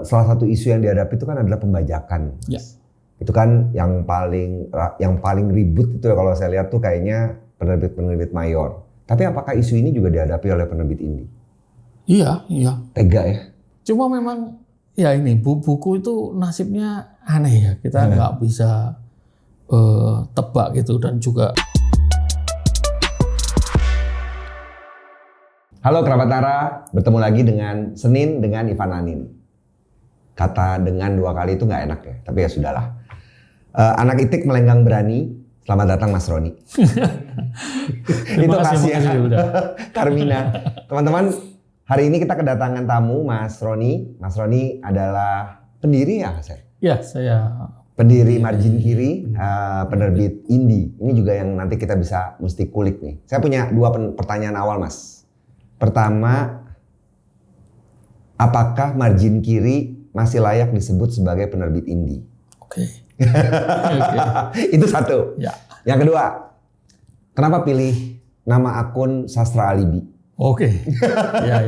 salah satu isu yang dihadapi itu kan adalah pembajakan. Ya. Itu kan yang paling ribut itu ya kalau saya lihat tuh kayaknya penerbit mayor. Tapi apakah isu ini juga dihadapi oleh penerbit indie? Iya. Tega ya. Cuma memang ya ini buku itu nasibnya aneh ya. Kita nggak bisa tebak gitu dan juga. Halo kerabat Nara, bertemu lagi dengan Senin dengan Ivan Anin. Kata dengan 2 kali itu nggak enak ya, tapi ya sudahlah. Anak itik melenggang berani, selamat datang Mas Roni. Itu kasih Carmina. Teman-teman, hari ini kita kedatangan tamu Mas Roni. Mas Roni adalah pendiri ya, Mas? Ya, saya pendiri Margin Kiri, penerbit indie. Ini juga yang nanti kita bisa mesti kulik nih. Saya punya 2 pertanyaan awal, Mas. Pertama, apakah Margin Kiri masih layak disebut sebagai penerbit indie? Oke. Itu satu. Ya. Yang kedua, kenapa pilih nama akun Sastra Alibi? Oke. Ya.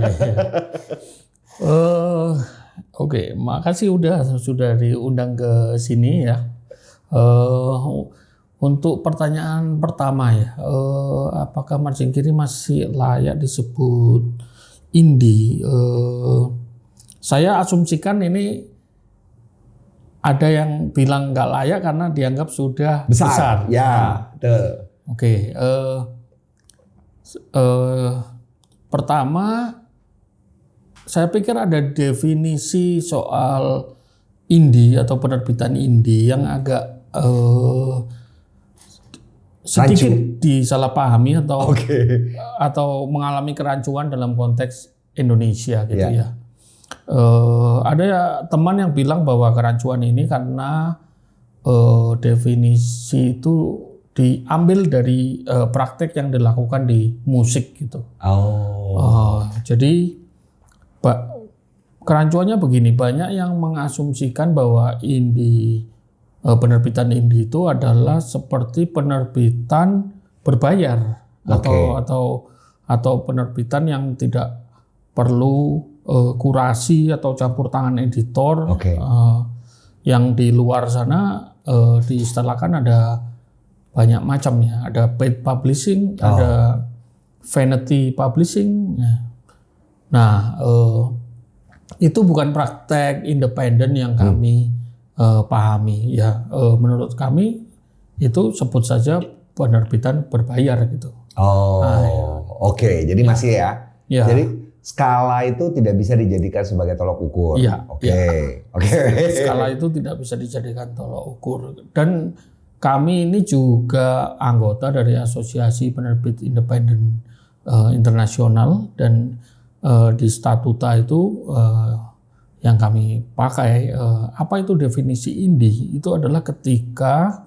Oke, makasih sudah diundang ke sini ya. Untuk pertanyaan pertama ya, apakah Margin Kiri masih layak disebut indie? Saya asumsikan ini ada yang bilang nggak layak karena dianggap sudah besar. Ya, Oke. Pertama, saya pikir ada definisi soal indie atau penerbitan indie yang agak sedikit disalahpahami atau mengalami kerancuan dalam konteks Indonesia gitu ya. Ada teman yang bilang bahwa kerancuan ini karena definisi itu diambil dari praktek yang dilakukan di musik gitu. Jadi kerancuannya begini, banyak yang mengasumsikan bahwa penerbitan indie itu adalah seperti penerbitan berbayar atau penerbitan yang tidak perlu kurasi atau campur tangan editor. Yang di luar sana diistilahkan ada banyak macam ya, ada paid publishing, ada vanity publishing. Nah, itu bukan praktek independen yang kami pahami ya. Menurut kami itu sebut saja penerbitan berbayar gitu. Jadi masih ya. Jadi skala itu tidak bisa dijadikan sebagai tolok ukur. Skala itu tidak bisa dijadikan tolok ukur. Dan kami ini juga anggota dari Asosiasi Penerbit Independen Internasional, dan di statuta itu yang kami pakai, apa itu definisi indie? Itu adalah ketika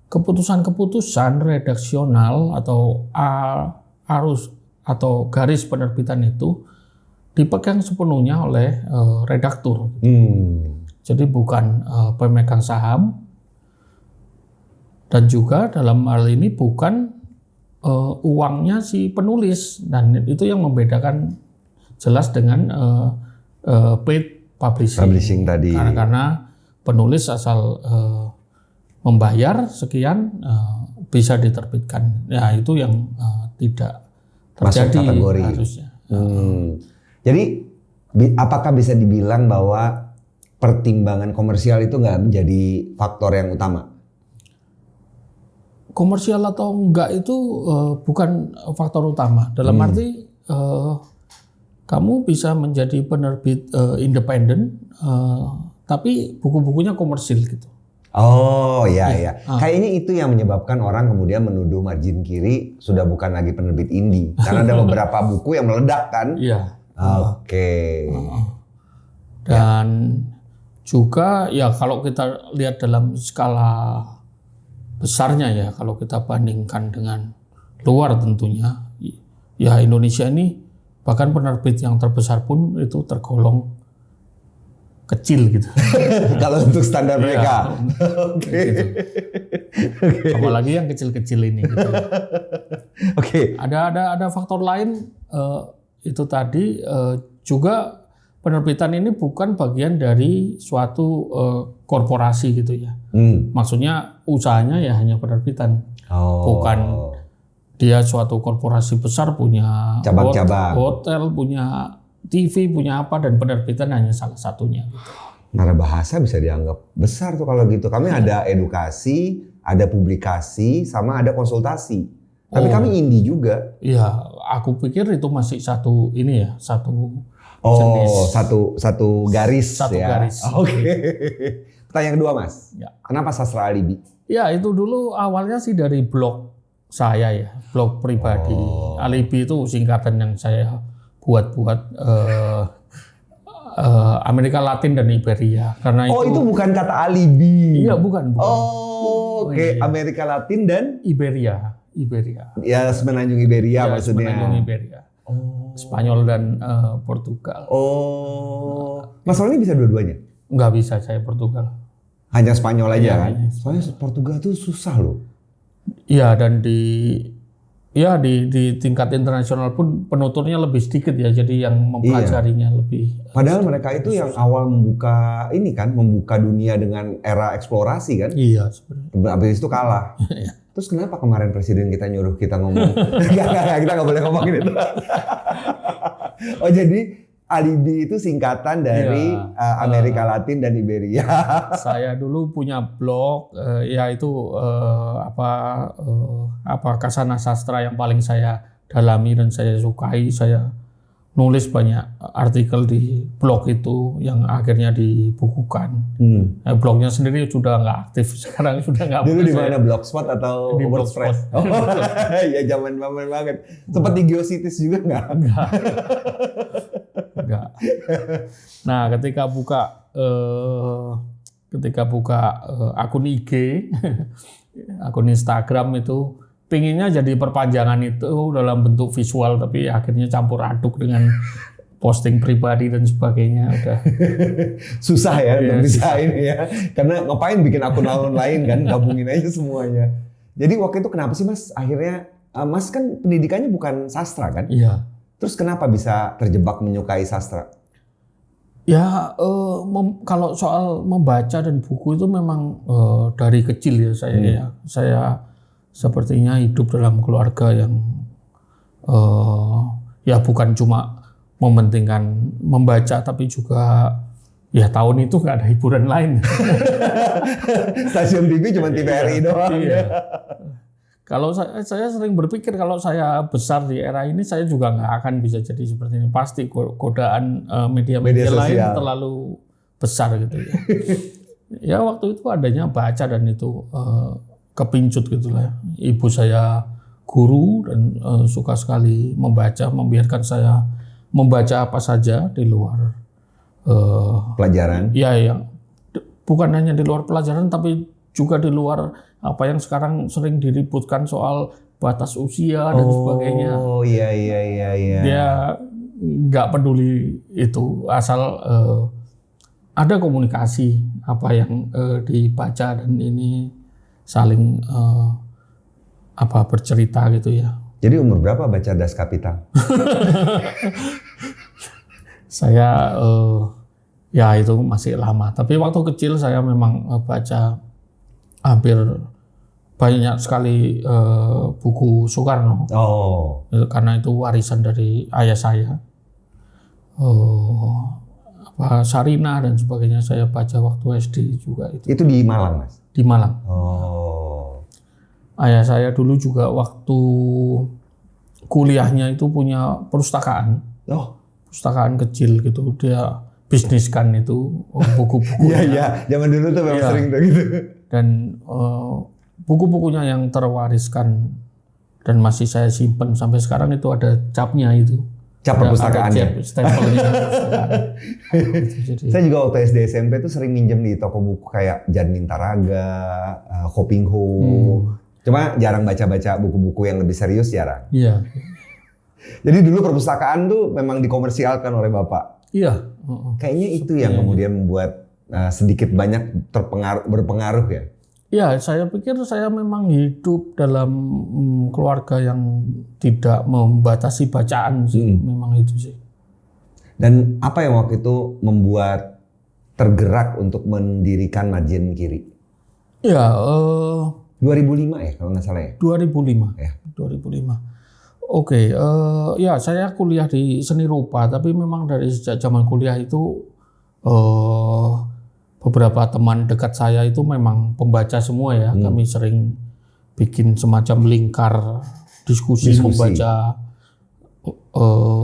keputusan-keputusan redaksional atau arus atau garis penerbitan itu dipegang sepenuhnya oleh redaktur. Jadi bukan pemegang saham, dan juga dalam hal ini bukan uangnya si penulis, dan itu yang membedakan jelas dengan paid publishing tadi. Karena penulis asal membayar sekian bisa diterbitkan. Ya itu yang tidak terjadi harusnya. Jadi apakah bisa dibilang bahwa pertimbangan komersial itu nggak menjadi faktor yang utama? Komersial atau enggak itu bukan faktor utama. Dalam arti kamu bisa menjadi penerbit independen, tapi buku-bukunya komersil gitu. Kayaknya itu yang menyebabkan orang kemudian menuduh Margin Kiri sudah bukan lagi penerbit indie. Karena ada beberapa buku yang meledak kan? Dan juga ya kalau kita lihat dalam skala besarnya ya, kalau kita bandingkan dengan luar tentunya, ya Indonesia ini bahkan penerbit yang terbesar pun itu tergolong kecil gitu. Kalau untuk standar mereka. Gitu. Apalagi yang kecil-kecil ini. Gitu. Ada faktor lain itu tadi juga penerbitan ini bukan bagian dari suatu korporasi gitu ya. Maksudnya usahanya ya hanya penerbitan, bukan dia suatu korporasi besar punya cabang-cabang, hotel, punya TV, punya apa, dan penerbitan hanya salah satunya. Gitu. Nara Bahasa bisa dianggap besar tuh kalau gitu. Kami ada edukasi, ada publikasi, sama ada konsultasi. Tapi kami indie juga. Iya, aku pikir itu masih satu ini ya, satu jenis. Satu garis satu ya. Garis. Oke. Pertanyaan kedua, Mas. Ya. Kenapa sastra alibi? Ya, itu dulu awalnya sih dari blog saya ya, blog pribadi. Alibi itu singkatan yang saya buat Amerika Latin dan Iberia. Karena itu bukan kata alibi. Iya, bukan. Oke. Amerika Latin dan Iberia. Ya, semenanjung Iberia Ya, maksudnya. semenanjung Iberia. Spanyol dan Portugal. Mas Roni bisa dua-duanya? Nggak bisa saya Portugal. Hanya Spanyol aja kan? Hanya Soalnya Portugal tuh susah loh. Iya, dan di tingkat internasional pun penuturnya lebih sedikit ya, jadi yang mempelajarinya lebih. Padahal mereka itu yang awal membuka dunia dengan era eksplorasi kan? Iya, sebenarnya. Habis itu kalah. Terus kenapa kemarin presiden kita nyuruh kita ngomong? Kita nggak boleh ngomongin itu. Jadi alibi itu singkatan dari Amerika Latin dan Iberia. Saya dulu punya blog, yaitu Kasana Sastra yang paling saya dalami dan saya sukai. Saya nulis banyak artikel di blog itu yang akhirnya dibukukan. Blognya sendiri sudah nggak aktif sekarang, sudah nggak. Dulu di mana, Blogspot atau di WordPress? Ya zaman banget. Sempat di Geocities juga nggak? Enggak. Nah, ketika buka akun IG, akun Instagram itu pinginnya jadi perpanjangan itu dalam bentuk visual, tapi akhirnya campur aduk dengan posting pribadi dan sebagainya. Udah susah ya untuk bisa ini ya, karena ngapain bikin akun lain kan, gabungin aja semuanya. Jadi waktu itu kenapa sih Mas akhirnya, Mas kan pendidikannya bukan sastra kan? Iya. Terus kenapa bisa terjebak menyukai sastra? Ya, kalau soal membaca dan buku itu memang dari kecil ya saya sepertinya hidup dalam keluarga yang ya bukan cuma mementingkan membaca, tapi juga ya tahun itu nggak ada hiburan lain. Stasiun TV cuma TVRI doang. Iya. Kalau saya sering berpikir kalau saya besar di era ini saya juga nggak akan bisa jadi seperti ini. Pasti godaan media lain terlalu besar gitu ya. Ya waktu itu adanya baca dan itu kepincut gitu lah. Ibu saya guru dan suka sekali membaca, membiarkan saya membaca apa saja di luar pelajaran. Ya, yang bukan hanya di luar pelajaran tapi juga di luar apa yang sekarang sering diributkan soal batas usia dan sebagainya. Oh iya. Dia nggak peduli itu, asal ada komunikasi apa yang dibaca dan ini saling bercerita gitu ya. Jadi umur berapa baca Das Kapital? Saya ya itu masih lama. Tapi waktu kecil saya memang baca hampir banyak sekali buku Soekarno. Karena itu warisan dari ayah saya. Sarina dan sebagainya saya baca waktu SD juga itu. Itu di Malang, Mas? Di Malang. Ayah saya dulu juga waktu kuliahnya itu punya perpustakaan. Perpustakaan kecil gitu, dia bisniskan itu buku-bukunya. Iya, zaman dulu tuh memang sering tuh gitu. Dan buku-bukunya yang terwariskan dan masih saya simpan sampai sekarang itu ada capnya itu. Cap perpustakaannya. Stempelnya. Saya juga waktu SD SMP tuh sering minjem di toko buku kayak Jan Mintaraga, Kopingho. Cuma jarang baca-baca buku-buku yang lebih serius, jarang. Iya. Jadi dulu perpustakaan tuh memang dikomersialkan oleh Bapak. Iya. Kayaknya itu yang kemudian membuat sedikit banyak berpengaruh ya. Ya, saya pikir saya memang hidup dalam keluarga yang tidak membatasi bacaan sih, memang itu sih. Dan apa yang waktu itu membuat tergerak untuk mendirikan Margin Kiri? Ya, 2005 ya kalau nggak salah ya? 2005. Ya. 2005. Oke, ya saya kuliah di seni rupa, tapi memang dari sejak zaman kuliah itu beberapa teman dekat saya itu memang pembaca semua ya. Kami sering bikin semacam lingkar diskusi. Membaca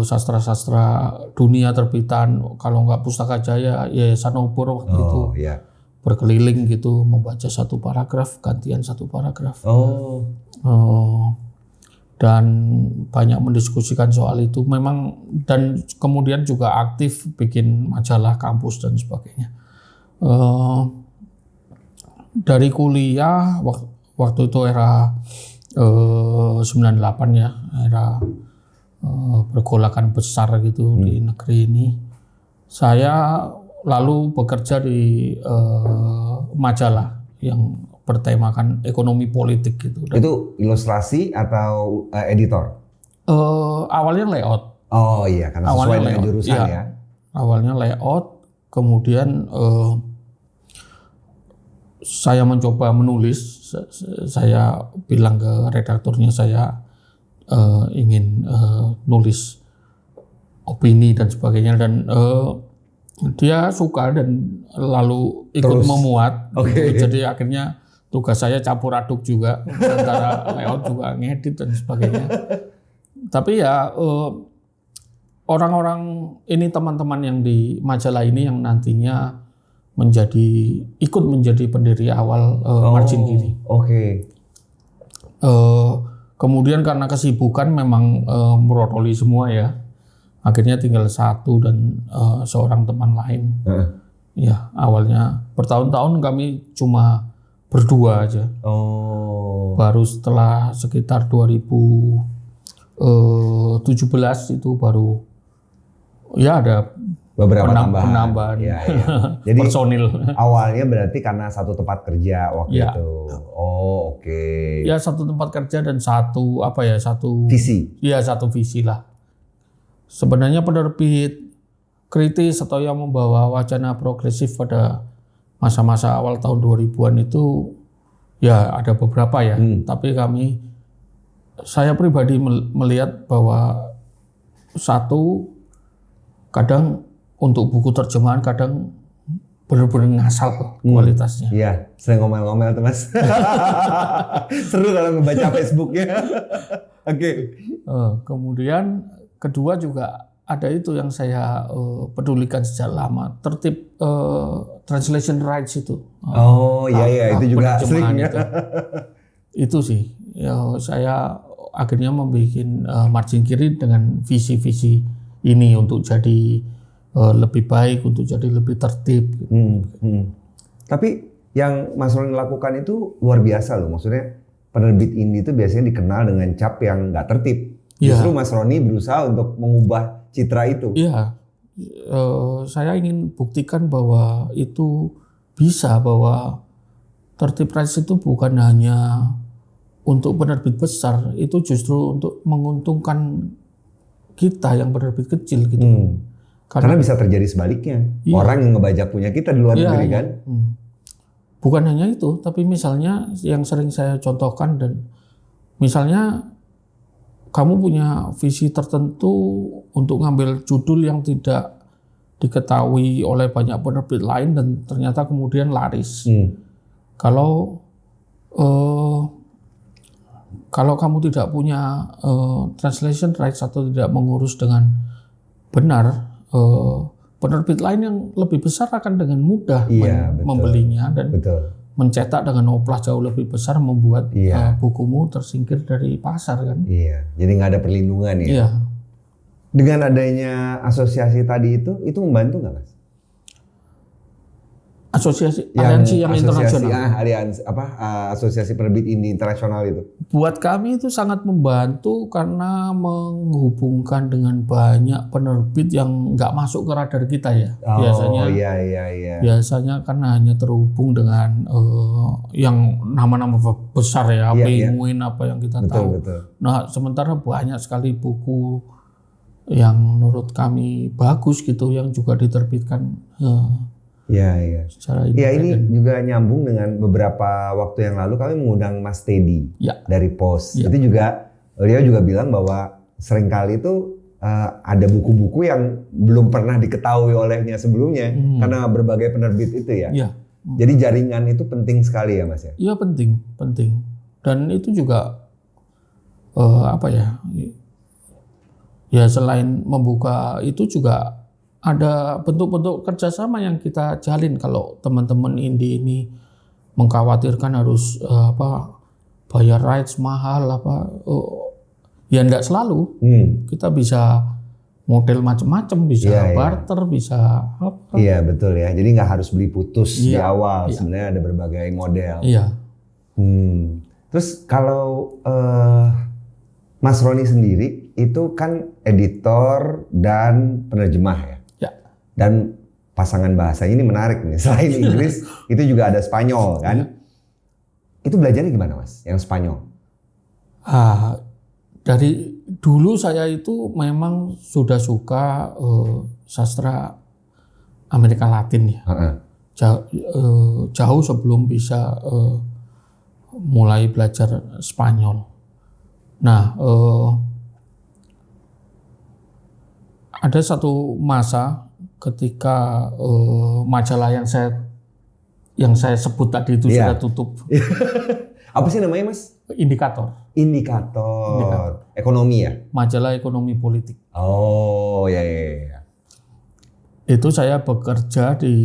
sastra-sastra dunia terbitan. Kalau nggak Pustaka Jaya, Yayasan Obor waktu itu. Iya. Berkeliling gitu, membaca satu paragraf, gantian satu paragraf. Dan banyak mendiskusikan soal itu memang, dan kemudian juga aktif bikin majalah kampus dan sebagainya. Dari kuliah waktu itu era 98 ya, era pergolakan besar gitu di negeri ini. Saya lalu bekerja di majalah yang bertemakan ekonomi politik gitu. Dan itu ilustrasi atau editor? Awalnya layout. Oh iya, karena sesuai dengan jurusan ya. Awalnya layout, kemudian saya mencoba menulis. Saya bilang ke redakturnya saya ingin nulis opini dan sebagainya, dan dia suka dan lalu ikut memuat. Jadi akhirnya tugas saya campur aduk juga antara layout juga ngedit dan sebagainya. Tapi ya orang-orang ini, teman-teman yang di majalah ini yang nantinya ikut menjadi pendiri awal Margin Kiri. Kemudian karena kesibukan memang merotoli semua ya. Akhirnya tinggal satu dan seorang teman lain. Ya, awalnya bertahun-tahun kami cuma berdua aja. Baru setelah sekitar 2017 itu baru ya ada beberapa penambahan. Ya. Jadi personil. Awalnya berarti karena satu tempat kerja waktu itu. Ya, satu tempat kerja dan satu visi. Ya, satu visi lah. Sebenarnya penerbit kritis atau yang membawa wacana progresif pada masa-masa awal tahun 2000-an itu ya ada beberapa ya. Tapi saya pribadi melihat bahwa satu, kadang untuk buku terjemahan kadang benar-benar ngasal kualitasnya. Iya, sering ngomel-ngomel tuh Mas. Seru kalau membaca Facebooknya. Kemudian kedua juga ada itu yang saya pedulikan sejak lama, tertib translation rights itu. Itu juga sering ya. Itu sih, ya, saya akhirnya membuat Margin Kiri dengan visi-visi ini untuk jadi lebih baik, untuk jadi lebih tertib. Tapi yang Mas Roni lakukan itu luar biasa loh. Maksudnya penerbit indie itu biasanya dikenal dengan cap yang nggak tertib. Justru Mas Roni berusaha untuk mengubah citra itu. Iya, saya ingin buktikan bahwa itu bisa, bahwa tertib rights itu bukan hanya untuk penerbit besar, itu justru untuk menguntungkan kita yang penerbit kecil gitu. Karena bisa terjadi sebaliknya. Iya. Orang yang ngebajak punya kita di luar negeri kan. Bukan hanya itu, tapi misalnya yang sering saya contohkan, dan misalnya kamu punya visi tertentu untuk ngambil judul yang tidak diketahui oleh banyak penerbit lain dan ternyata kemudian laris. Kalau kamu tidak punya translation rights atau tidak mengurus dengan benar, penerbit lain yang lebih besar akan dengan mudah membelinya dan mencetak dengan oplah jauh lebih besar, membuat bukumu tersingkir dari pasar kan. Iya, jadi nggak ada perlindungan ya. Iya. Dengan adanya asosiasi tadi itu membantu nggak Mas? Aliansi yang internasional. Asosiasi penerbit indie internasional itu. Buat kami itu sangat membantu karena menghubungkan dengan banyak penerbit yang nggak masuk ke radar kita ya. Biasanya karena hanya terhubung dengan yang nama-nama besar ya, Penguin apa yang kita tahu. Betul. Nah, sementara banyak sekali buku yang menurut kami bagus gitu, yang juga diterbitkan Iya. secara Ya ini independen. juga nyambung dengan beberapa waktu yang lalu kami mengundang Mas Teddy Ya. dari POS. Ya. Itu juga beliau juga bilang bahwa seringkali itu ada buku-buku yang belum pernah diketahui olehnya sebelumnya karena berbagai penerbit itu ya. Ya. Jadi jaringan itu penting sekali ya Mas ya. Iya penting. Dan itu juga ya selain membuka itu juga ada bentuk-bentuk kerjasama yang kita jalin. Kalau teman-teman indie ini mengkhawatirkan harus bayar rights mahal ya enggak selalu. Kita bisa model macam-macam, bisa barter, bisa apa. Iya betul ya. Jadi nggak harus beli putus di Iya, awal. iya. Sebenarnya ada berbagai model. Iya. Terus kalau Mas Roni sendiri itu kan editor dan penerjemah ya. Ya. Dan pasangan bahasanya ini menarik nih. Selain Inggris itu juga ada Spanyol kan. Itu belajarnya gimana Mas yang Spanyol? Dari dulu saya itu memang sudah suka sastra Amerika Latin ya. Jauh sebelum bisa mulai belajar Spanyol. Nah, ada satu masa ketika majalah yang saya sebut tadi itu sudah tutup. Apa sih namanya Mas? Indikator. Ekonomi ya? Majalah ekonomi politik. Oh ya. Itu saya bekerja di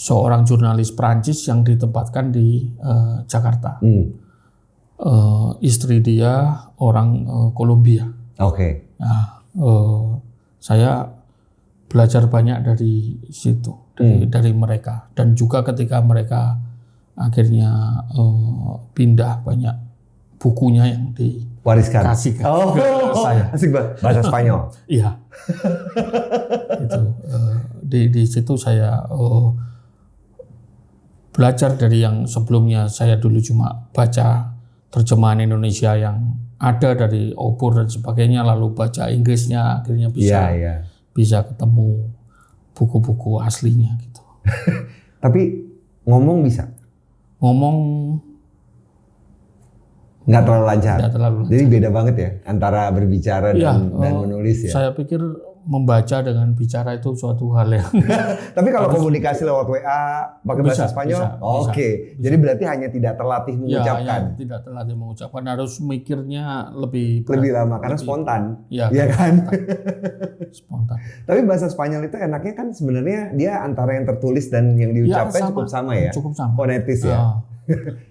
seorang jurnalis Prancis yang ditempatkan di Jakarta. Istri dia orang Kolombia. Oke. Nah, saya belajar banyak dari situ, dari mereka, dan juga ketika mereka akhirnya pindah, banyak bukunya yang Wariskan. dikasih ke saya. Asik banget. Bahasa Spanyol. Iya. Itu di situ saya belajar dari yang sebelumnya saya dulu cuma baca terjemahan Indonesia yang ada dari Obor dan sebagainya, lalu baca Inggrisnya, akhirnya bisa ketemu buku-buku aslinya gitu. Tapi ngomong bisa? Ngomong nggak terlalu lancar. Nggak terlalu lancar. Jadi beda banget ya antara berbicara dan menulis ya. Saya pikir membaca dengan bicara itu suatu hal yang. Tapi kalau komunikasi lewat WA pakai bahasa Spanyol, oke. Jadi berarti hanya tidak terlatih mengucapkan. Ya, tidak terlatih mengucapkan, harus mikirnya lebih lama karena spontan. Iya kan? Spontan. Tapi bahasa Spanyol itu enaknya kan sebenarnya dia antara yang tertulis dan yang diucapkan cukup sama ya. Cukup sama. Fonetis ya.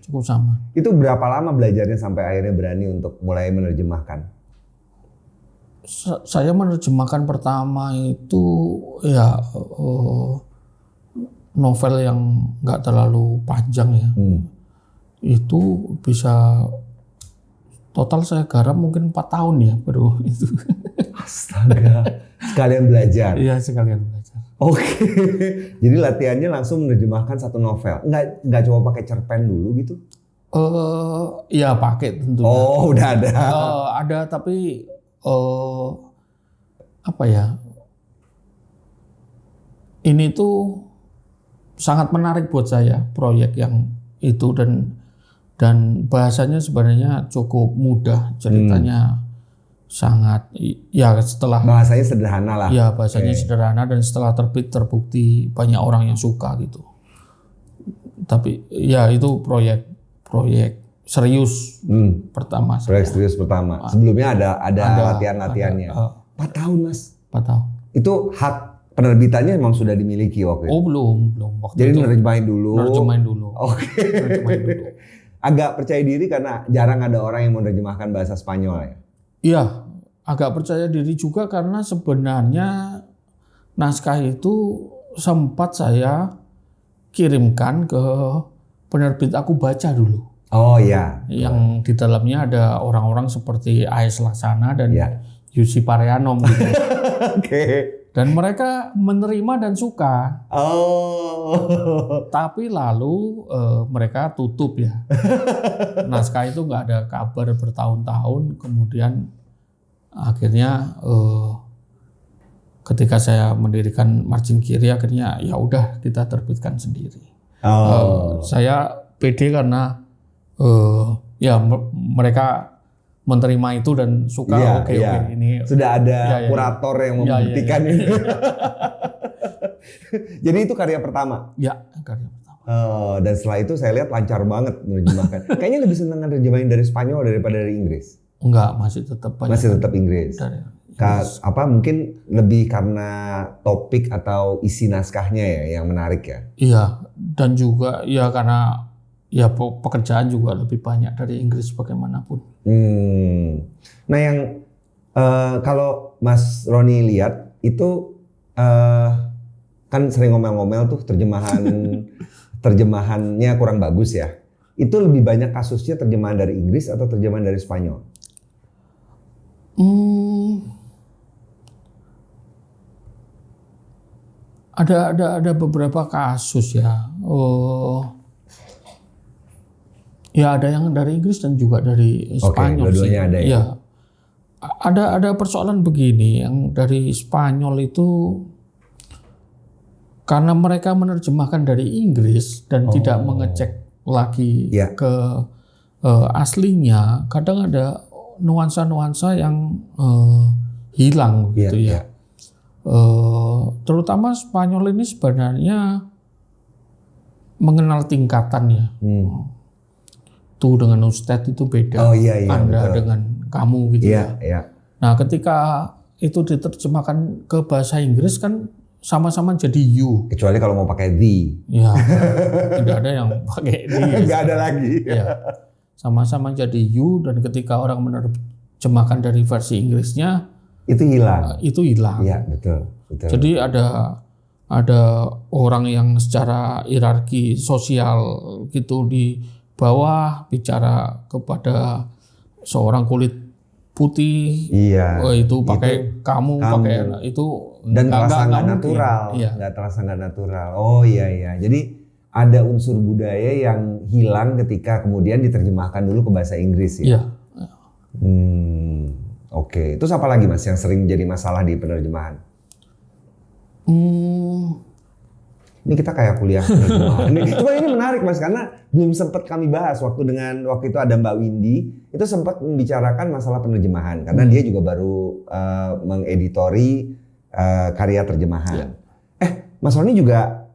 Cukup sama. Itu berapa lama belajarnya sampai akhirnya berani untuk mulai menerjemahkan? Saya menerjemahkan pertama itu ya novel yang nggak terlalu panjang ya. Itu bisa total saya garap mungkin 4 tahun ya baru itu. Astaga, sekalian belajar. Iya, sekalian belajar. Oke. Jadi latihannya langsung menerjemahkan satu novel. Nggak coba pakai cerpen dulu gitu? Iya pakai tentunya. Oh, udah ada. Ada tapi apa ya? Ini tuh sangat menarik buat saya proyek yang itu, dan bahasanya sebenarnya cukup mudah, ceritanya sangat ya setelah bahasanya sederhana lah. Ya bahasanya sederhana, dan setelah terbit terbukti banyak orang yang suka gitu. Tapi ya itu proyek serius pertama. Proyek serius pertama. Sebelumnya ada latihan-latihannya. 4 tahun Mas. 4 tahun. Itu hak penerbitannya memang sudah dimiliki waktu itu? Oh belum. Waktu jadi itu nerjemahin dulu. Oke. Nerjemahin dulu. Agak percaya diri karena jarang ada orang yang menerjemahkan bahasa Spanyol ya? Iya, agak percaya diri juga karena sebenarnya naskah itu sempat saya kirimkan ke penerbit Aku Baca dulu. Oh iya. Yang di dalamnya ada orang-orang seperti A.S. Laksana dan Yusi Paryanom gitu. Oke. Dan mereka menerima dan suka. Oh. Tapi lalu mereka tutup ya. Naskah itu nggak ada kabar bertahun-tahun. Kemudian akhirnya ketika saya mendirikan Margin Kiri, akhirnya ya udah kita terbitkan sendiri. Saya pede karena ya mereka menerima itu dan suka. Oke, ini sudah ada kurator yang membuktikan ini. Jadi itu karya pertama. Ya, karya pertama. Dan setelah itu saya lihat lancar banget menerjemahkan. Kayaknya lebih senang nerjemahin dari Spanyol daripada dari Inggris. Enggak, masih tetap Inggris. Mungkin lebih karena topik atau isi naskahnya ya yang menarik ya. Iya, dan juga ya karena ya pekerjaan juga lebih banyak dari Inggris bagaimanapun. Nah yang kalau Mas Roni lihat itu kan sering ngomel-ngomel tuh terjemahannya kurang bagus ya. Itu lebih banyak kasusnya terjemahan dari Inggris atau terjemahan dari Spanyol? Ada beberapa kasus ya. Ya ada yang dari Inggris dan juga dari Spanyol. Dua-duanya ada ya. Ya. Ada persoalan begini, yang dari Spanyol itu karena mereka menerjemahkan dari Inggris dan tidak mengecek lagi ke aslinya, kadang ada nuansa-nuansa yang hilang gitu ya. Terutama Spanyol ini sebenarnya mengenal tingkatannya. Tuh dengan Ustadz itu beda, Anda betul. Dengan kamu gitu ya. Nah ketika itu diterjemahkan ke bahasa Inggris kan sama-sama jadi you. Kecuali kalau mau pakai the. Ya, tidak ada yang pakai the. Nggak ada lagi. Ya, sama-sama jadi you, dan ketika orang menerjemahkan dari versi Inggrisnya itu hilang. Iya betul. Jadi ada orang yang secara hierarki sosial gitu di bawah bicara kepada seorang kulit putih, itu pakai kamu, pakai itu, dan terasa nggak natural, nggak terasa nggak natural. Oh iya, jadi ada unsur budaya yang hilang ketika kemudian diterjemahkan dulu ke bahasa Inggris ya. Oke. Terus apa lagi Mas yang sering jadi masalah di penerjemahan? Ini kita kayak kuliah penerjemahan. Cuma ini menarik Mas, karena belum sempat kami bahas waktu itu ada Mbak Windy, itu sempat membicarakan masalah penerjemahan karena dia juga baru mengeditori karya terjemahan. Mas Roni juga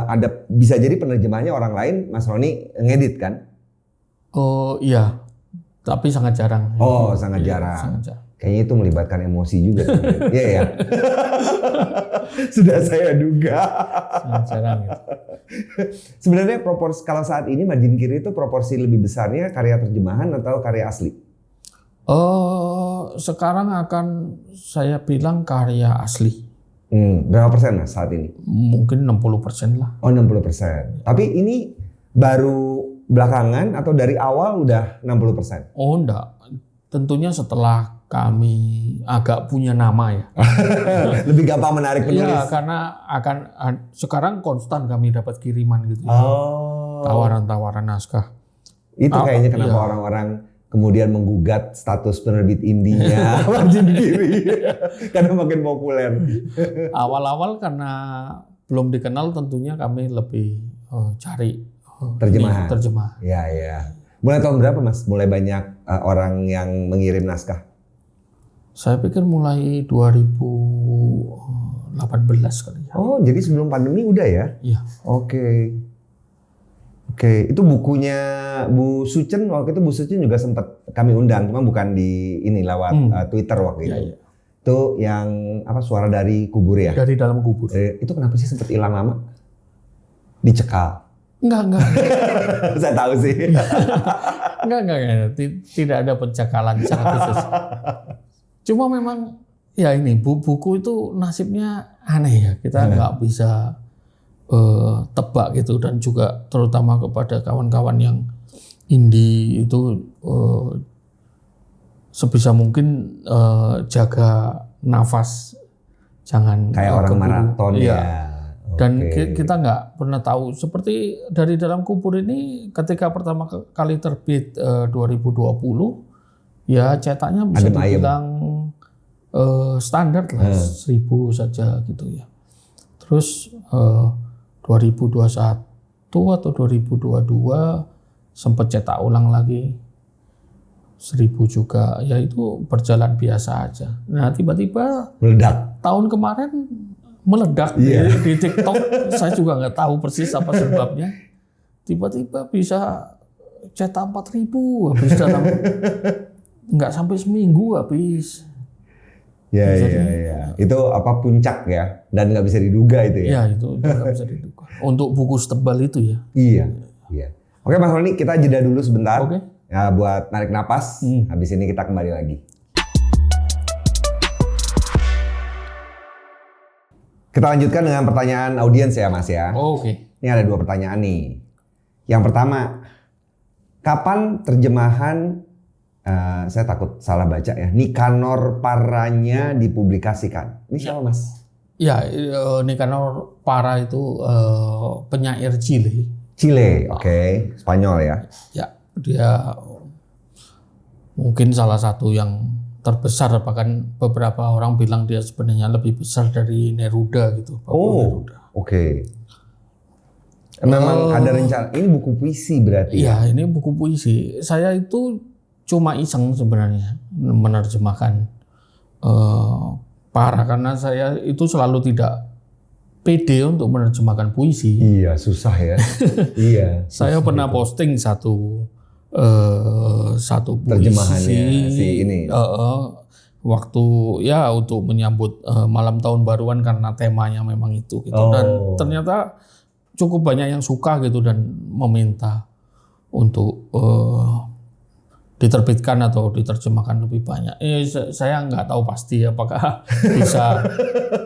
ada bisa jadi penerjemahannya orang lain, Mas Roni ngedit kan? Oh iya, tapi sangat jarang. Sangat jarang. Kayaknya itu melibatkan emosi juga. Iya ya. Sudah saya duga. Sangat jarang gitu. Sebenarnya kalau saat ini Margin Kiri itu proporsi lebih besarnya karya terjemahan atau karya asli? Sekarang akan saya bilang karya asli. Berapa persen Mas saat ini? Mungkin 60% lah. 60%. Tapi ini baru belakangan atau dari awal udah 60%? Enggak. Tentunya setelah kami agak punya nama ya. Lebih gampang menarik penulis. Iya, karena sekarang konstan kami dapat kiriman gitu. Tawaran-tawaran naskah. Itu kayaknya kenapa orang-orang kemudian menggugat status penerbit indie-nya Margin Kiri. Karena makin populer. Awal-awal karena belum dikenal, tentunya kami lebih cari terjemahan. Iya. Mulai tahun berapa Mas? Mulai banyak orang yang mengirim naskah? Saya pikir mulai 2018 kali ya. Jadi sebelum pandemi udah ya? Iya. Oke. Itu bukunya Bu Sucen, waktu itu Bu Sucen juga sempat kami undang, cuma bukan di ini lewat Twitter waktu itu. Iya. Itu yang suara dari kubur ya? Dari dalam kubur. Itu kenapa sih sempat hilang lama? Dicekal? Enggak. Saya tahu sih. Enggak. Tidak ada pencekalan secara khusus. Cuma memang ya ini buku itu nasibnya aneh ya. Kita nggak bisa tebak gitu, dan juga terutama kepada kawan-kawan yang indie itu sebisa mungkin jaga nafas jangan Kayak orang keburu. maraton Iya. ya. Dan Oke. kita nggak pernah tahu. Seperti dari Dalam Kubur ini ketika pertama kali terbit 2020, ya cetaknya bisa Adem ayem. dibilang standar lah, 1.000 saja gitu ya. Terus 2021 atau 2022 sempat cetak ulang lagi 1.000 juga, ya itu berjalan biasa aja. Nah tiba-tiba Meledak. tahun kemarin meledak di TikTok. Saya juga nggak tahu persis apa sebabnya. Tiba-tiba bisa cetak 4.000 habis dalam nggak sampai seminggu habis. Ya. Itu apa puncak ya, dan nggak bisa diduga itu ya. Ya itu nggak bisa diduga. Untuk buku setebal itu ya. Iya. Oke Mas Roni, kita jeda dulu sebentar. Oke. Ya, buat narik napas. Habis ini kita kembali lagi. Kita lanjutkan dengan pertanyaan audiens ya Mas ya. Oke. Ini ada 2 pertanyaan nih. Yang pertama, kapan terjemahan, saya takut salah baca ya, Nikanor Paranya dipublikasikan? Ini siapa Mas? Ya, Nikanor Parra itu penyair Chile. Chile, oke. Spanyol ya. Ya, dia mungkin salah satu yang terbesar, bahkan beberapa orang bilang dia sebenarnya lebih besar dari Neruda gitu. Neruda. Oke. Memang ada rencana, ini buku puisi berarti ya? Iya, ini buku puisi. Saya itu cuma iseng sebenarnya menerjemahkan Parra, karena saya itu selalu tidak pede untuk menerjemahkan puisi. Iya, susah ya. Iya. Saya pernah posting satu puisi Terjemahannya si ini. Waktu ya untuk menyambut malam tahun baruan, karena temanya memang itu gitu. Dan ternyata cukup banyak yang suka gitu dan meminta untuk diterbitkan atau diterjemahkan lebih banyak. Saya nggak tahu pasti apakah bisa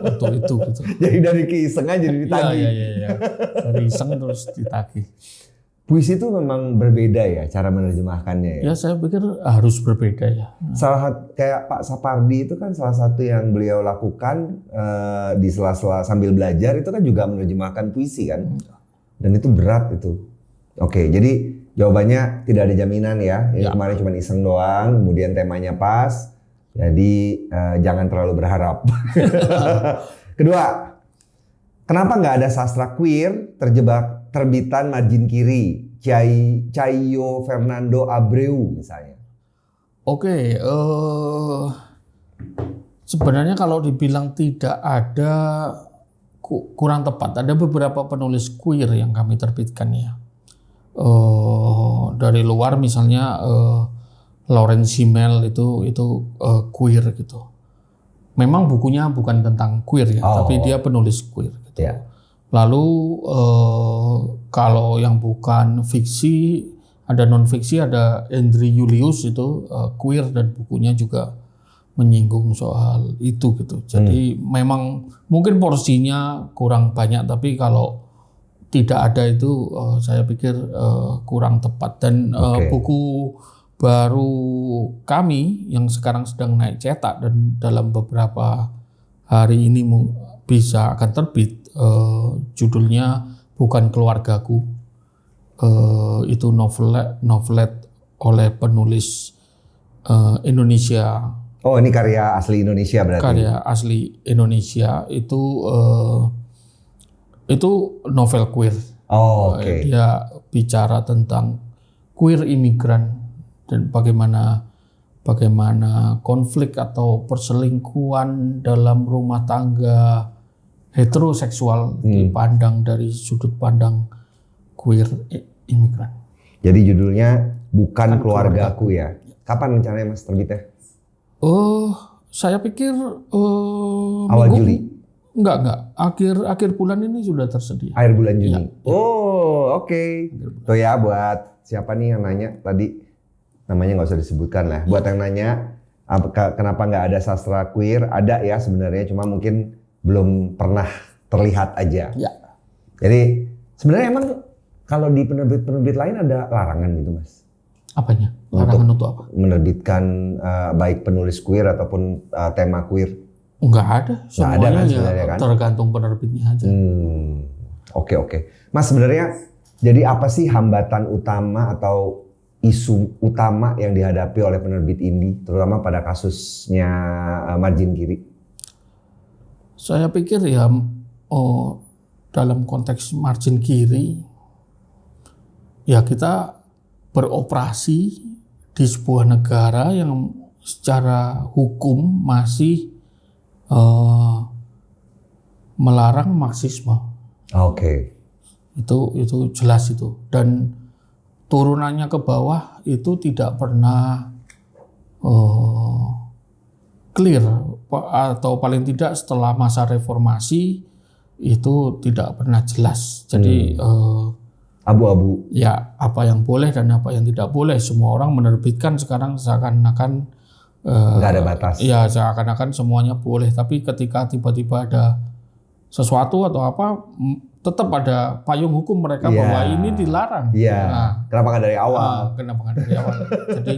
untuk itu gitu. Jadi dari keisengan jadi ditagih. Iya. Dari iseng terus ditagih. Puisi itu memang berbeda ya cara menerjemahkannya ya. Ya saya pikir harus berbeda ya. Kayak Pak Sapardi itu kan salah satu yang beliau lakukan di sela-sela sambil belajar itu kan juga menerjemahkan puisi kan. Dan itu berat itu. Oke, jadi jawabannya tidak ada jaminan ya. Ini kemarin cuma iseng doang, kemudian temanya pas. Jadi jangan terlalu berharap. Kedua, kenapa nggak ada sastra queer terjebak terbitan margin kiri, Caio Fernando Abreu misalnya? Oke, sebenarnya kalau dibilang tidak ada kurang tepat. Ada beberapa penulis queer yang kami terbitkan ya. Dari luar misalnya Lawrence Simmel itu queer gitu. Memang bukunya bukan tentang queer ya, tapi dia penulis queer gitu. Yeah. Lalu kalau yang bukan fiksi, ada non fiksi, ada Andrew Julius itu queer dan bukunya juga menyinggung soal itu gitu. Jadi memang mungkin porsinya kurang banyak, tapi kalau tidak ada itu saya pikir kurang tepat. Dan buku baru kami yang sekarang sedang naik cetak dan dalam beberapa hari ini bisa akan terbit, judulnya Bukan Keluargaku. Itu novelet oleh penulis Indonesia. Oh, ini karya asli Indonesia berarti? Karya asli Indonesia itu novel queer. Oh, oke. Dia bicara tentang queer imigran dan bagaimana konflik atau perselingkuhan dalam rumah tangga heteroseksual dipandang dari sudut pandang queer imigran. Jadi judulnya Bukan Keluargaku ya. Kapan rencananya Mas terbitnya? Saya pikir awal Juli. Enggak. Akhir bulan ini sudah tersedia. Akhir bulan Juni. Ya. Oh, oke. Tuh ya buat siapa nih yang nanya tadi, namanya nggak usah disebutkan lah. Buat yang nanya kenapa nggak ada sastra queer? Ada ya sebenarnya, cuma mungkin belum pernah terlihat aja. Ya. Jadi sebenarnya emang kalau di penerbit lain ada larangan gitu Mas? Apanya? Larangan untuk apa? Menerbitkan baik penulis queer ataupun tema queer. Nggak ada, Nggak ada semuanya kan ya sebenarnya kan? tergantung penerbitnya aja. Oke. Mas, sebenarnya jadi apa sih hambatan utama atau isu utama yang dihadapi oleh penerbit indie, terutama pada kasusnya margin kiri? Saya pikir ya dalam konteks margin kiri, ya kita beroperasi di sebuah negara yang secara hukum masih melarang Marxisme. Oke. Itu jelas itu, dan turunannya ke bawah itu tidak pernah clear, atau paling tidak setelah masa reformasi itu tidak pernah jelas. Jadi Abu-abu. ya apa yang boleh dan apa yang tidak boleh, semua orang menerbitkan sekarang seakan-akan Nggak ada batas. ya seakan-akan semuanya boleh, tapi ketika tiba-tiba ada sesuatu atau apa, tetap ada payung hukum mereka bahwa ini dilarang. Iya. Nah, Kenapa nggak dari awal? kenapa nggak dari awal? Jadi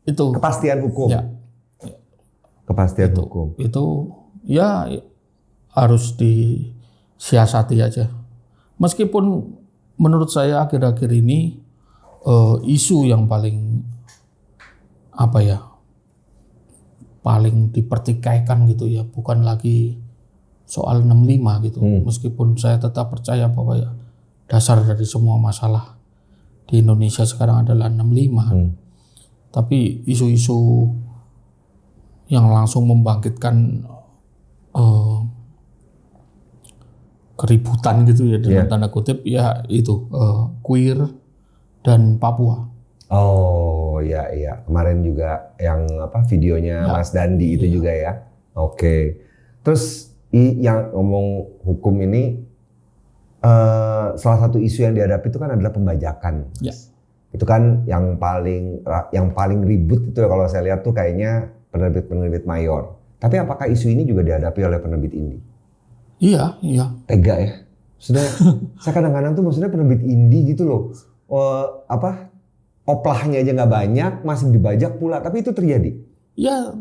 itu Kepastian hukum. ya, Kepastian hukum. itu ya harus disiasati aja. Meskipun menurut saya akhir-akhir ini isu yang paling paling dipertikaikan gitu ya, bukan lagi soal 65 gitu. Meskipun saya tetap percaya bahwa ya dasar dari semua masalah di Indonesia sekarang adalah 65. Tapi isu-isu yang langsung membangkitkan keributan gitu ya dalam tanda kutip ya itu queer dan Papua. Oh iya. Kemarin juga yang videonya Mas Dandi itu juga ya. Oke. Terus yang ngomong hukum ini, salah satu isu yang dihadapi itu kan adalah pembajakan. Ya. Itu kan yang paling ribut itu ya, kalau saya lihat tuh kayaknya penerbit mayor. Tapi apakah isu ini juga dihadapi oleh penerbit indie? Iya. Tega ya. Sudah, saya kadang-kadang tuh maksudnya penerbit indie gitu loh. Oplahnya aja nggak banyak, masih dibajak pula. Tapi itu terjadi. Ya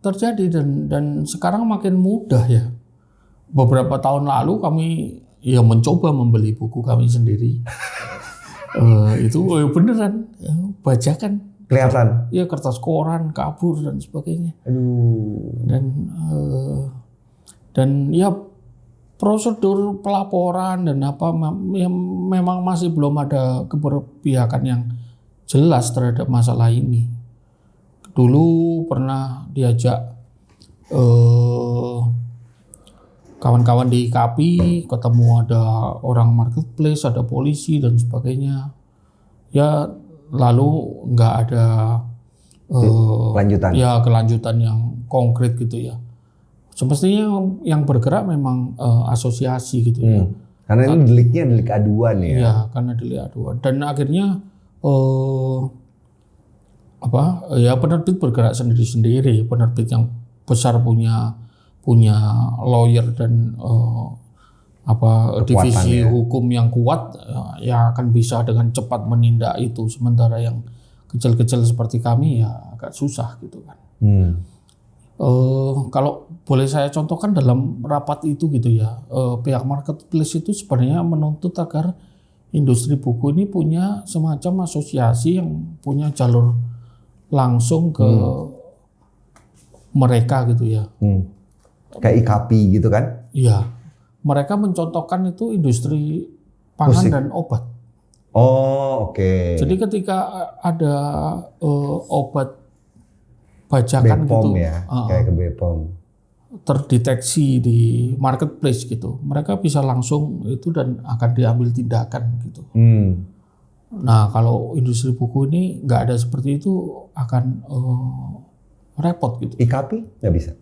terjadi dan sekarang makin mudah ya. Beberapa tahun lalu kami ya mencoba membeli buku kami sendiri. Itu beneran bajakan. Kelihatan. Ya kertas koran kabur dan sebagainya. Aduh. Dan ya prosedur pelaporan dan apa memang masih belum ada keberpihakan yang jelas terhadap masalah ini. Dulu pernah diajak kawan-kawan di IKAPI, ketemu ada orang marketplace, ada polisi dan sebagainya. Ya lalu nggak ada kelanjutan yang konkret gitu ya. Semestinya yang bergerak memang asosiasi gitu ya. Karena ini delik aduan ya. Iya, karena delik aduan. Dan akhirnya penerbit bergerak sendiri-sendiri. Penerbit yang besar punya lawyer dan divisi hukum yang kuat, ya akan bisa dengan cepat menindak itu. Sementara yang kecil-kecil seperti kami ya agak susah gitu kan. Kalau boleh saya contohkan dalam rapat itu gitu ya, pihak marketplace itu sebenarnya menuntut agar industri buku ini punya semacam asosiasi yang punya jalur langsung ke mereka gitu ya. Kayak IKAPI gitu kan? Iya, mereka mencontohkan itu industri pangan dan obat. Oh oke. Jadi ketika ada obat bajakan Bepom gitu, ya, kayak ke Bepom, terdeteksi di marketplace gitu, mereka bisa langsung itu dan akan diambil tindakan gitu. Nah kalau industri buku ini nggak ada seperti itu, akan repot gitu. IKAPI nggak bisa?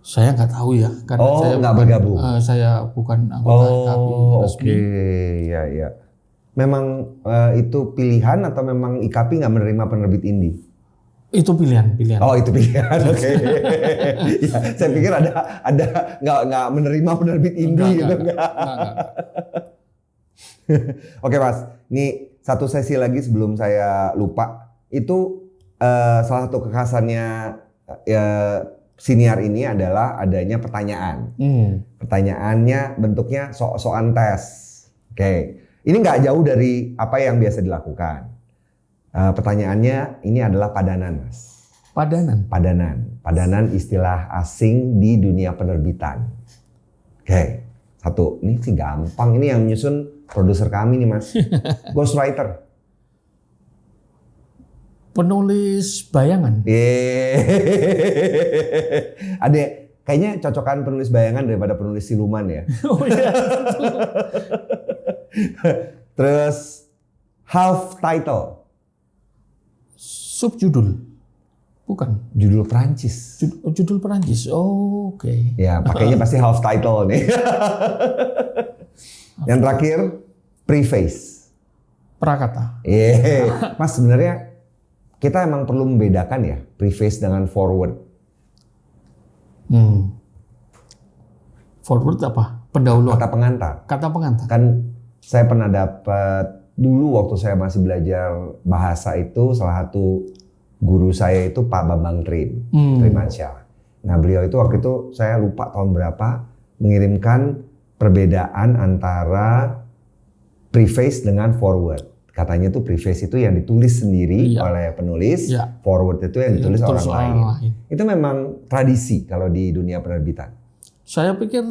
Saya nggak tahu ya, karena saya nggak bergabung. Saya bukan anggota IKAPI resmi. Ya. Memang itu pilihan atau memang IKAPI nggak menerima penerbit indie? Itu pilihan. Oh itu pilihan, oke. Ya, saya pikir ada nggak menerima penerbit indie gitu nggak. Oke Mas, ini satu sesi lagi sebelum saya lupa. Itu salah satu kekhasannya ya siniar ini adalah adanya pertanyaan. Pertanyaannya bentuknya soal tes. Oke, ini nggak jauh dari apa yang biasa dilakukan. Pertanyaannya ini adalah padanan, Mas. Padanan istilah asing di dunia penerbitan. Oke, satu, ini sih gampang. Ini yang menyusun produser kami nih, Mas. Ghostwriter. Penulis bayangan. Ada kayaknya cocokan penulis bayangan daripada penulis siluman ya. Oh iya. Terus half title. Subjudul. Bukan. Judul Perancis. Judul Perancis. Oh, oke. Ya, pakainya pasti half title nih. Yang terakhir preface. Prakata. Mas sebenarnya kita emang perlu membedakan ya preface dengan forward. Forward apa? Pendahuluan. Kata pengantar. Kata pengantar. Kan saya pernah dapat dulu waktu saya masih belajar bahasa itu, salah satu guru saya itu Pak Bambang Trimansyah. Nah beliau itu waktu itu saya lupa tahun berapa mengirimkan perbedaan antara preface dengan forward. Katanya tuh preface itu yang ditulis sendiri oleh penulis, forward itu yang ditulis orang lain. Itu memang tradisi kalau di dunia penerbitan. Saya pikir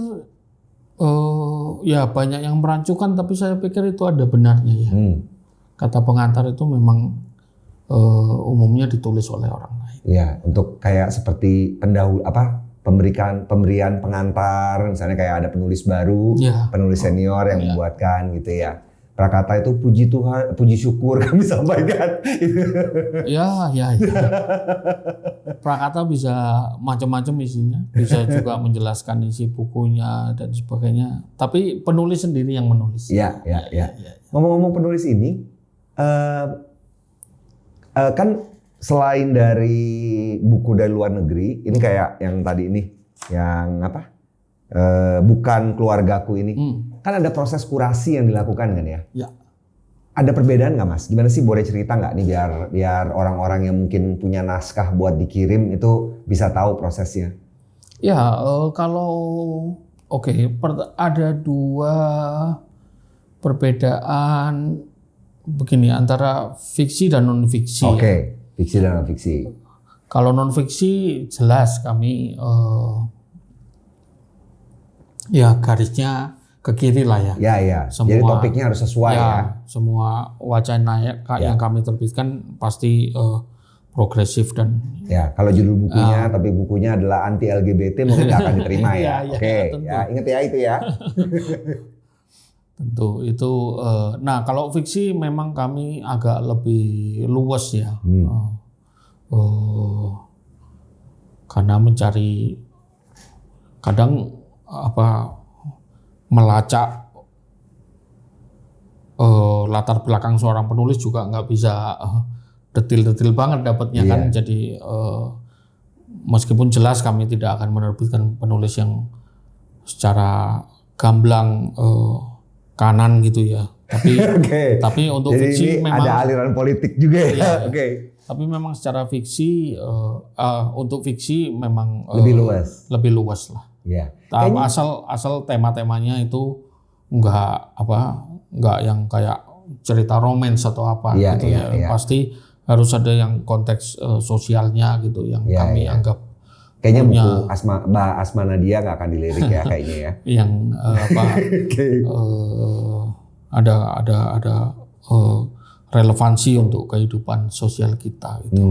ya banyak yang meracukan, tapi saya pikir itu ada benarnya ya. Kata pengantar itu memang umumnya ditulis oleh orang lain. Ya, untuk kayak seperti pemberian pengantar, misalnya kayak ada penulis baru, penulis senior yang membuatkan gitu ya. Prakata itu puji Tuhan, puji syukur kami sampaikan. Ya. Prakata bisa macam-macam isinya, bisa juga menjelaskan isi bukunya dan sebagainya. Tapi penulis sendiri yang menulis. Ya. Ngomong-ngomong penulis ini, kan selain dari buku dari luar negeri, ini kayak yang tadi ini, yang apa? Bukan keluargaku ini. Kan ada proses kurasi yang dilakukan kan ya? Ya. Ada perbedaan nggak Mas? Gimana sih, boleh cerita nggak nih biar orang-orang yang mungkin punya naskah buat dikirim itu bisa tahu prosesnya? Ya, kalau ada dua perbedaan begini antara fiksi dan non fiksi. Fiksi dan non fiksi. Kalau non fiksi jelas kami ya garisnya ke kiri lah ya. Ya. Jadi topiknya harus sesuai ya. Semua wacana yang kami terbitkan pasti progresif dan. Ya, kalau judul bukunya tapi bukunya adalah anti LGBT mungkin nggak akan diterima ya. Ya, ingat ya itu ya. Tentu itu. Nah kalau fiksi memang kami agak lebih luas ya. Karena mencari kadang melacak latar belakang seorang penulis juga nggak bisa detil-detil banget dapatnya kan. Jadi meskipun jelas kami tidak akan menerbitkan penulis yang secara gamblang kanan gitu ya. Tapi untuk jadi fiksi ini memang ada aliran politik juga ya. Tapi memang secara fiksi untuk fiksi memang lebih luas lah. Ya. Asal tema-temanya itu nggak yang kayak cerita romans atau apa gitu ya. Pasti harus ada yang konteks sosialnya gitu yang kami anggap. Kayaknya buku Mbak Asma Nadia nggak akan dilirik ya kayaknya ya. Yang ada relevansi untuk kehidupan sosial kita gitu.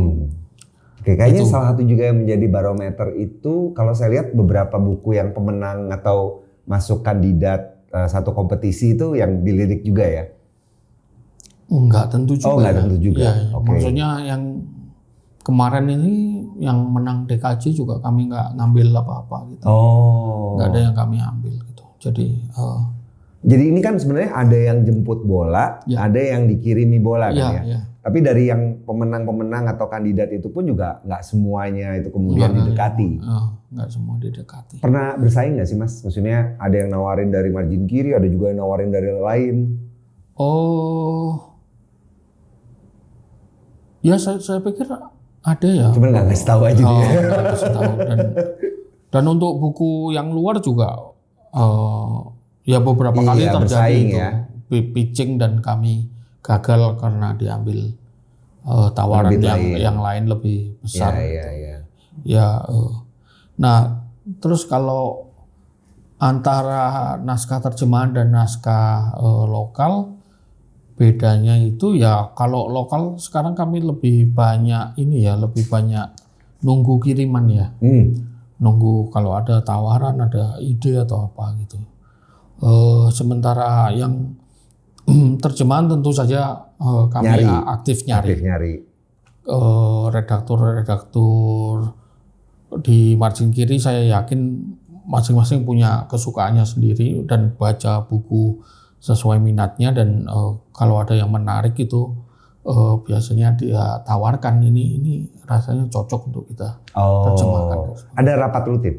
Kayaknya salah satu juga yang menjadi barometer itu kalau saya lihat beberapa buku yang pemenang atau masuk kandidat satu kompetisi itu yang dilirik juga ya. Enggak tentu juga. Enggak tentu juga. Ya. Maksudnya yang kemarin ini yang menang DKJ juga kami nggak ngambil apa-apa gitu. Nggak ada yang kami ambil gitu. Jadi ini kan sebenarnya ada yang jemput bola, ada yang dikirimi bola kan ya. Tapi dari yang pemenang-pemenang atau kandidat itu pun juga nggak semuanya itu kemudian didekati. Nggak semua didekati. Pernah bersaing nggak sih Mas? Maksudnya ada yang nawarin dari margin kiri, ada juga yang nawarin dari lain. Ya saya pikir Ada ya. Cuman nggak ngasih tahu aja dia. Nggak kasih tahu. Dan untuk buku yang luar juga ya beberapa kali Iya, terjadi bersaing itu ya. pitching dan kami gagal karena diambil tawaran Penerbit yang lain lebih besar. Iya. Ya, nah terus kalau antara naskah terjemahan dan naskah lokal, bedanya itu ya kalau lokal sekarang kami lebih banyak lebih banyak nunggu kiriman ya, nunggu kalau ada tawaran, ada ide atau apa gitu. Sementara yang terjemahan tentu saja kami aktif nyari. Redaktur di margin kiri saya yakin masing-masing punya kesukaannya sendiri dan baca buku sesuai minatnya, dan kalau ada yang menarik itu biasanya dia tawarkan ini rasanya cocok untuk kita terjemahkan. Ada rapat rutin?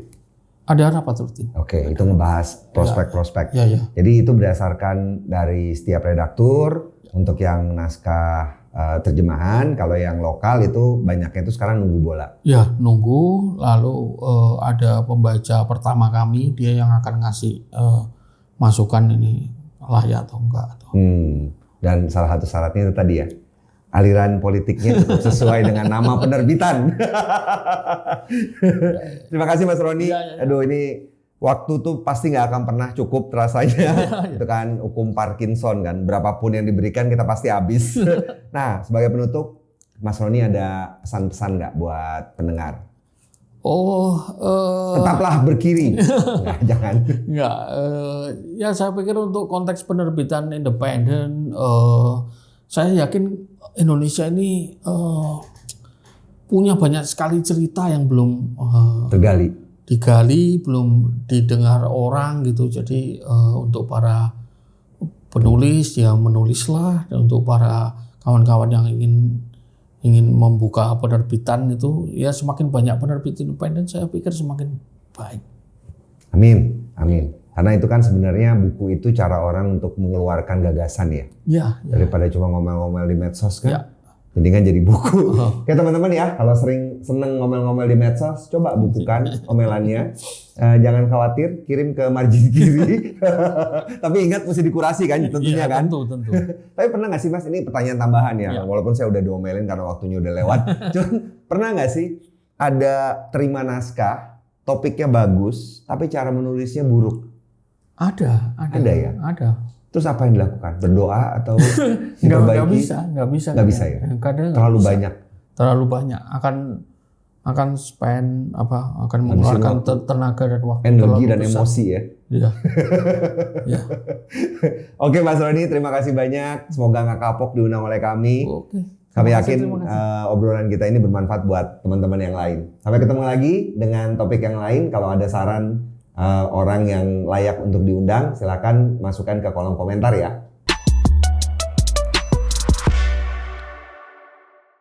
Ada rapat rutin. Oke, itu ngebahas prospek-prospek. Ya. Jadi itu berdasarkan dari setiap redaktur. Untuk yang naskah terjemahan, kalau yang lokal itu banyaknya itu sekarang nunggu bola. Ya, nunggu, lalu ada pembaca pertama kami, dia yang akan ngasih masukan ini layak atau enggak. Dan salah satu syaratnya itu tadi ya, aliran politiknya tetap sesuai dengan nama penerbitan. Terima kasih Mas Roni. Aduh, ini waktu tuh pasti nggak akan pernah cukup rasanya. Itu kan hukum Parkinson kan, berapapun yang diberikan kita pasti habis. Nah, sebagai penutup, Mas Roni ada pesan-pesan nggak buat pendengar? Tetaplah berkiri. Nah, jangan. Enggak, ya saya pikir untuk konteks penerbitan independen, saya yakin Indonesia ini punya banyak sekali cerita yang belum digali, belum didengar orang gitu. Jadi untuk para penulis ya menulislah, dan untuk para kawan-kawan yang ingin membuka penerbitan itu ya semakin banyak penerbit independen, saya pikir semakin baik. Amin. Karena itu kan sebenarnya buku itu cara orang untuk mengeluarkan gagasan ya. Daripada cuma ngomel-ngomel di medsos kan. Ya. Jadi kan jadi buku. Oke teman-teman ya, kalau seneng ngomel-ngomel di medsos, coba bukukan omelannya. Jangan khawatir, kirim ke margin kiri. Tapi ingat mesti dikurasi kan tentunya kan. Tentu. Tapi pernah nggak sih Mas, ini pertanyaan tambahan ya, walaupun saya udah diomelin karena waktunya udah lewat. Cuman pernah nggak sih ada terima naskah, topiknya bagus, tapi cara menulisnya buruk? Ada ya. Ada. Terus apa yang dilakukan? Berdoa atau nggak bisa ya. Terlalu banyak. Akan spend akan mengeluarkan tenaga dan waktu, energi dan emosi ya. Iya. Oke Mas Roni, terima kasih banyak. Semoga nggak kapok diundang oleh kami. Kami yakin obrolan kita ini bermanfaat buat teman-teman yang lain. Sampai ketemu lagi dengan topik yang lain. Kalau ada saran orang yang layak untuk diundang, silakan masukkan ke kolom komentar ya.